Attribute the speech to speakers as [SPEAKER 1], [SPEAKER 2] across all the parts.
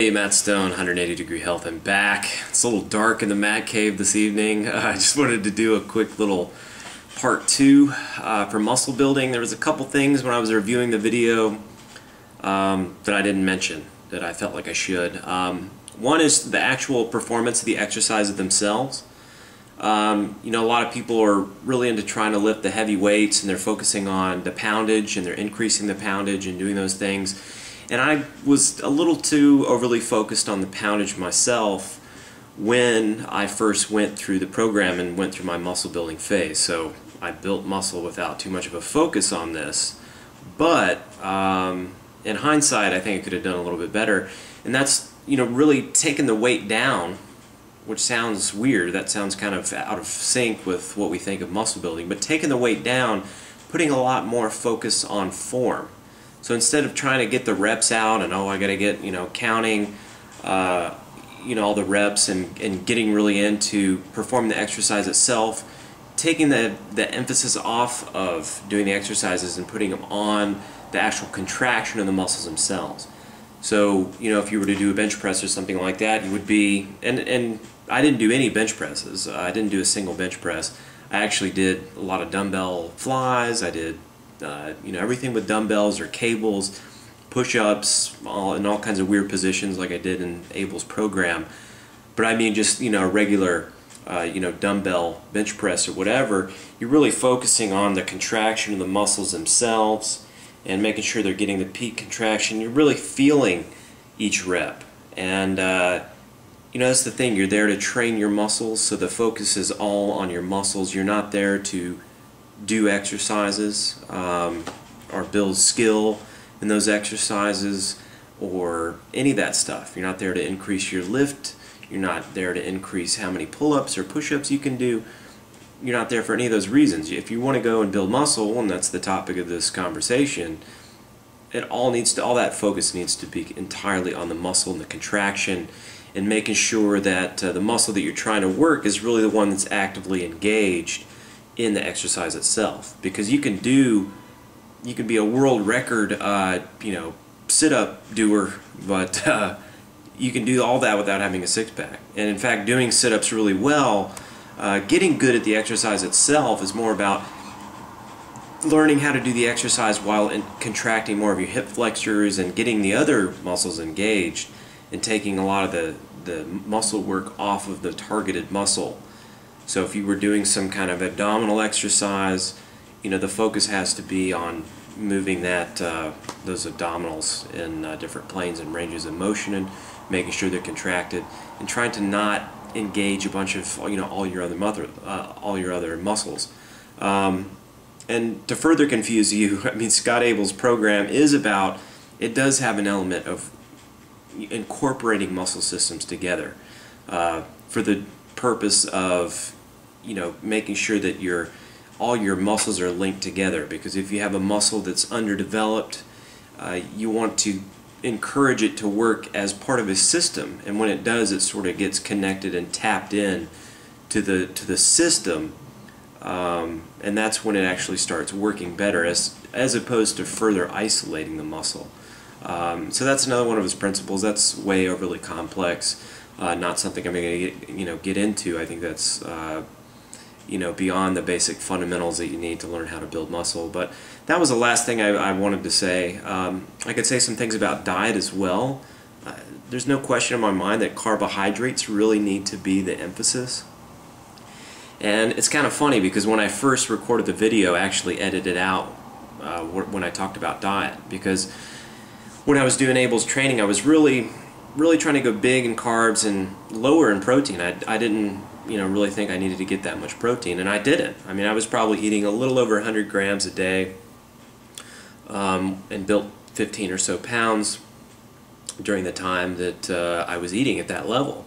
[SPEAKER 1] Hey, Matt Stone, 180 Degree Health. I'm back. It's a little dark in the Matt Cave this evening. I just wanted to do a quick little part two for muscle building. There was a couple things when I was reviewing the video that I didn't mention that I felt like I should. One is the actual performance of the exercises themselves. A lot of people are really into trying to lift the heavy weights, and they're focusing on the poundage, and they're increasing the poundage and doing those things. And I was a little too overly focused on the poundage myself when I first went through the program and went through my muscle building phase. So I built muscle without too much of a focus on this. But in hindsight, I think I could have done a little bit better. And that's, really taking the weight down, which sounds weird. That sounds kind of out of sync with what we think of muscle building. But taking the weight down, putting a lot more focus on form. So instead of trying to get the reps out and, I got to get, counting, all the reps and getting really into performing the exercise itself, taking the emphasis off of doing the exercises and putting them on the actual contraction of the muscles themselves. So, if you were to do a bench press or something like that, you would be, and I didn't do any bench presses. I didn't do a single bench press. I actually did a lot of dumbbell flies. I did everything with dumbbells or cables, push-ups, in all kinds of weird positions like I did in Abel's program. But I mean just, a regular, dumbbell bench press or whatever. You're really focusing on the contraction of the muscles themselves and making sure they're getting the peak contraction. You're really feeling each rep. And, that's the thing. You're there to train your muscles, so the focus is all on your muscles. You're not there to do exercises or build skill in those exercises or any of that stuff. You're not there to increase your lift. You're not there to increase how many pull-ups or push-ups you can do. You're not there for any of those reasons. If you want to go and build muscle, and that's the topic of this conversation, all that focus needs to be entirely on the muscle and the contraction and making sure that the muscle that you're trying to work is really the one that's actively engaged in the exercise itself. Because you can be a world record sit-up doer, but you can do all that without having a six-pack. And in fact, doing sit-ups really well, getting good at the exercise itself is more about learning how to do the exercise while contracting more of your hip flexors and getting the other muscles engaged and taking a lot of the muscle work off of the targeted muscle. So if you were doing some kind of abdominal exercise, the focus has to be on moving those abdominals in different planes and ranges of motion and making sure they're contracted and trying to not engage a bunch of all your other muscles. And to further confuse you, Scott Abel's program does have an element of incorporating muscle systems together for the purpose of making sure that all your muscles are linked together. Because if you have a muscle that's underdeveloped, you want to encourage it to work as part of a system, and when it does, it sort of gets connected and tapped in to the system, and that's when it actually starts working better, as opposed to further isolating the muscle. So that's another one of his principles. That's way overly complex. Not something I'm going to get into. I think that's beyond the basic fundamentals that you need to learn how to build muscle. But that was the last thing I wanted to say. I could say some things about diet as well. There's no question in my mind that carbohydrates really need to be the emphasis. And it's kind of funny because when I first recorded the video, I actually edited out when I talked about diet, because when I was doing Abel's training, I was really trying to go big in carbs and lower in protein. I didn't really think I needed to get that much protein, and I didn't. I was probably eating a little over 100 grams a day and built 15 or so pounds during the time that I was eating at that level.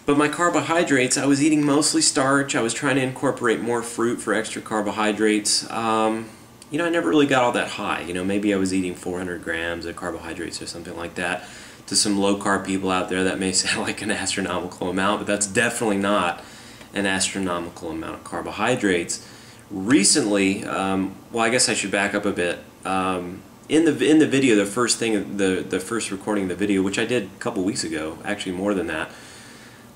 [SPEAKER 1] But my carbohydrates, I was eating mostly starch. I was trying to incorporate more fruit for extra carbohydrates. I never really got all that high. Maybe I was eating 400 grams of carbohydrates or something like that. To some low-carb people out there, that may sound like an astronomical amount, but that's definitely not an astronomical amount of carbohydrates. Recently, well, I guess I should back up a bit. in the video, the first recording of the video, which I did a couple weeks ago, actually more than that,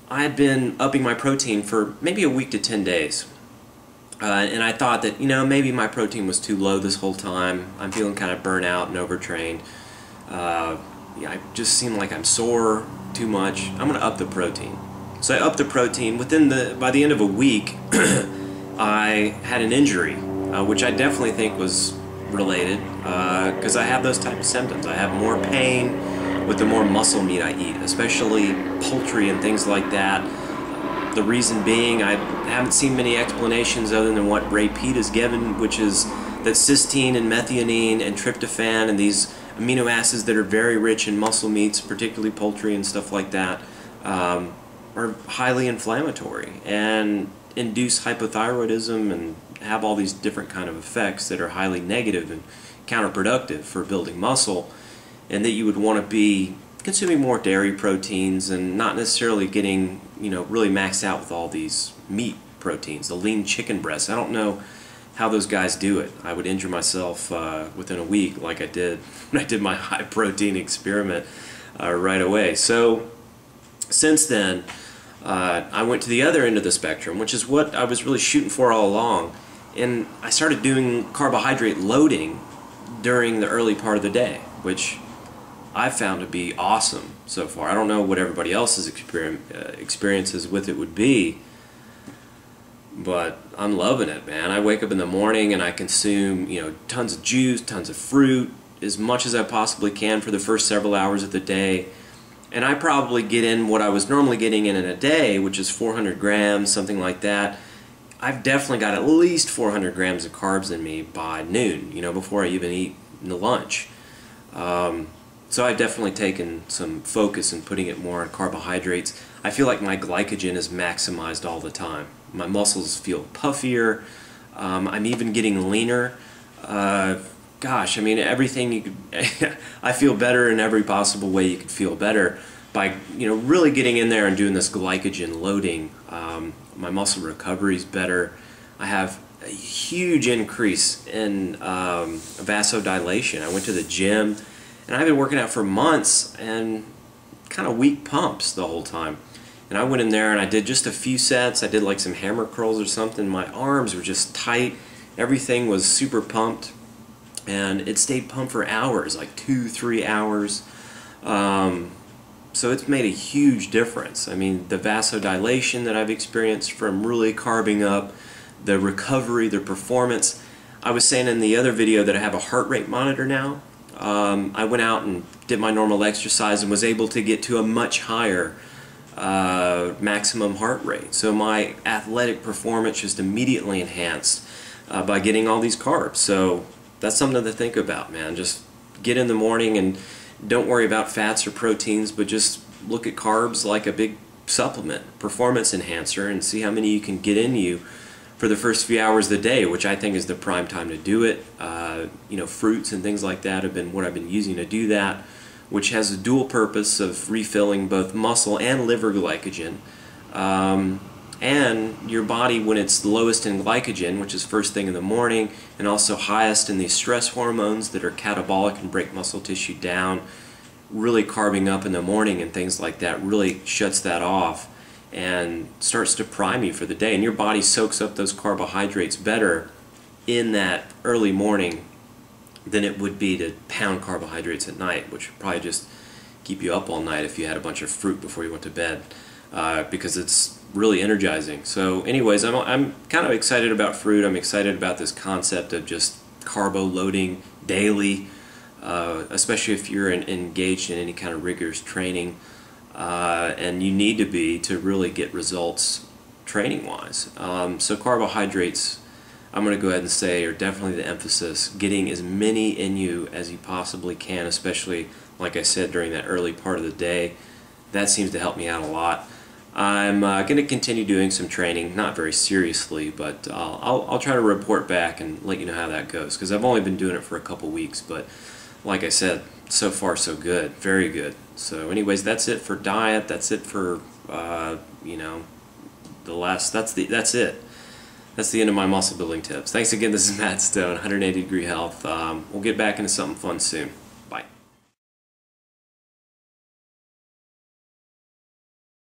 [SPEAKER 1] I had been upping my protein for maybe a week to 10 days. And I thought that, you know, maybe my protein was too low this whole time. I'm feeling kind of burnt out and overtrained. Yeah, I just seem like I'm sore too much. I'm going to up the protein. So I upped the protein. By the end of a week, I had an injury, which I definitely think was related, because I have those type of symptoms. I have more pain with the more muscle meat I eat, especially poultry and things like that. The reason being, I haven't seen many explanations other than what Ray Peat has given, which is that cysteine and methionine and tryptophan and these amino acids that are very rich in muscle meats, particularly poultry and stuff like that, are highly inflammatory and induce hypothyroidism and have all these different kind of effects that are highly negative and counterproductive for building muscle, and that you would want to be consuming more dairy proteins and not necessarily getting, you know, really maxed out with all these meat proteins, the lean chicken breasts. I don't know how those guys do it. I would injure myself within a week, like I did when I did my high protein experiment right away. So since then, I went to the other end of the spectrum, which is what I was really shooting for all along, and I started doing carbohydrate loading during the early part of the day, which I found to be awesome so far. I don't know what everybody else's experiences with it would be, but I'm loving it, man. I wake up in the morning and I consume, you know, tons of juice, tons of fruit, as much as I possibly can for the first several hours of the day. And I probably get in what I was normally getting in a day, which is 400 grams, something like that. I've definitely got at least 400 grams of carbs in me by noon, you know, before I even eat the lunch. So I've definitely taken some focus in putting it more on carbohydrates. I feel like my glycogen is maximized all the time. My muscles feel puffier. I'm even getting leaner. Gosh, I mean, everything you could, I feel better in every possible way you could feel better by, you know, really getting in there and doing this glycogen loading. My muscle recovery is better. I have a huge increase in vasodilation. I went to the gym, and I've been working out for months and kind of weak pumps the whole time. And I went in there and I did just a few sets. I did like some hammer curls or something. My arms were just tight. Everything was super pumped. And it stayed pumped for hours, like 2-3 hours. So it's made a huge difference. I mean, the vasodilation that I've experienced from really carbing up, the recovery, the performance. I was saying in the other video that I have a heart rate monitor now. I went out and did my normal exercise and was able to get to a much higher maximum heart rate. So my athletic performance just immediately enhanced by getting all these carbs. So that's something to think about, man. Just get in the morning and don't worry about fats or proteins, but just look at carbs like a big supplement, performance enhancer, and see how many you can get in you for the first few hours of the day, which I think is the prime time to do it. You know, fruits and things like that have been what I've been using to do that, which has a dual purpose of refilling both muscle and liver glycogen. And your body, when it's lowest in glycogen, which is first thing in the morning, and also highest in these stress hormones that are catabolic and break muscle tissue down, really carbing up in the morning and things like that really shuts that off and starts to prime you for the day. And your body soaks up those carbohydrates better in that early morning than it would be to pound carbohydrates at night, which would probably just keep you up all night if you had a bunch of fruit before you went to bed, because it's really energizing. So anyways, I'm kind of excited about fruit. I'm excited about this concept of just carbo loading daily, especially if you're engaged in any kind of rigorous training, and you need to be to really get results training-wise. So carbohydrates, I'm going to go ahead and say, are definitely the emphasis. Getting as many in you as you possibly can, especially, like I said, during that early part of the day. That seems to help me out a lot. I'm going to continue doing some training, not very seriously, but I'll try to report back and let you know how that goes, because I've only been doing it for a couple weeks, but like I said, so far so good, very good. So anyways, that's it for diet. That's it for you know, that's it. that's the end of my muscle building tips. Thanks again. This is Matt Stone, 180 Degree Health. We'll get back into something fun soon.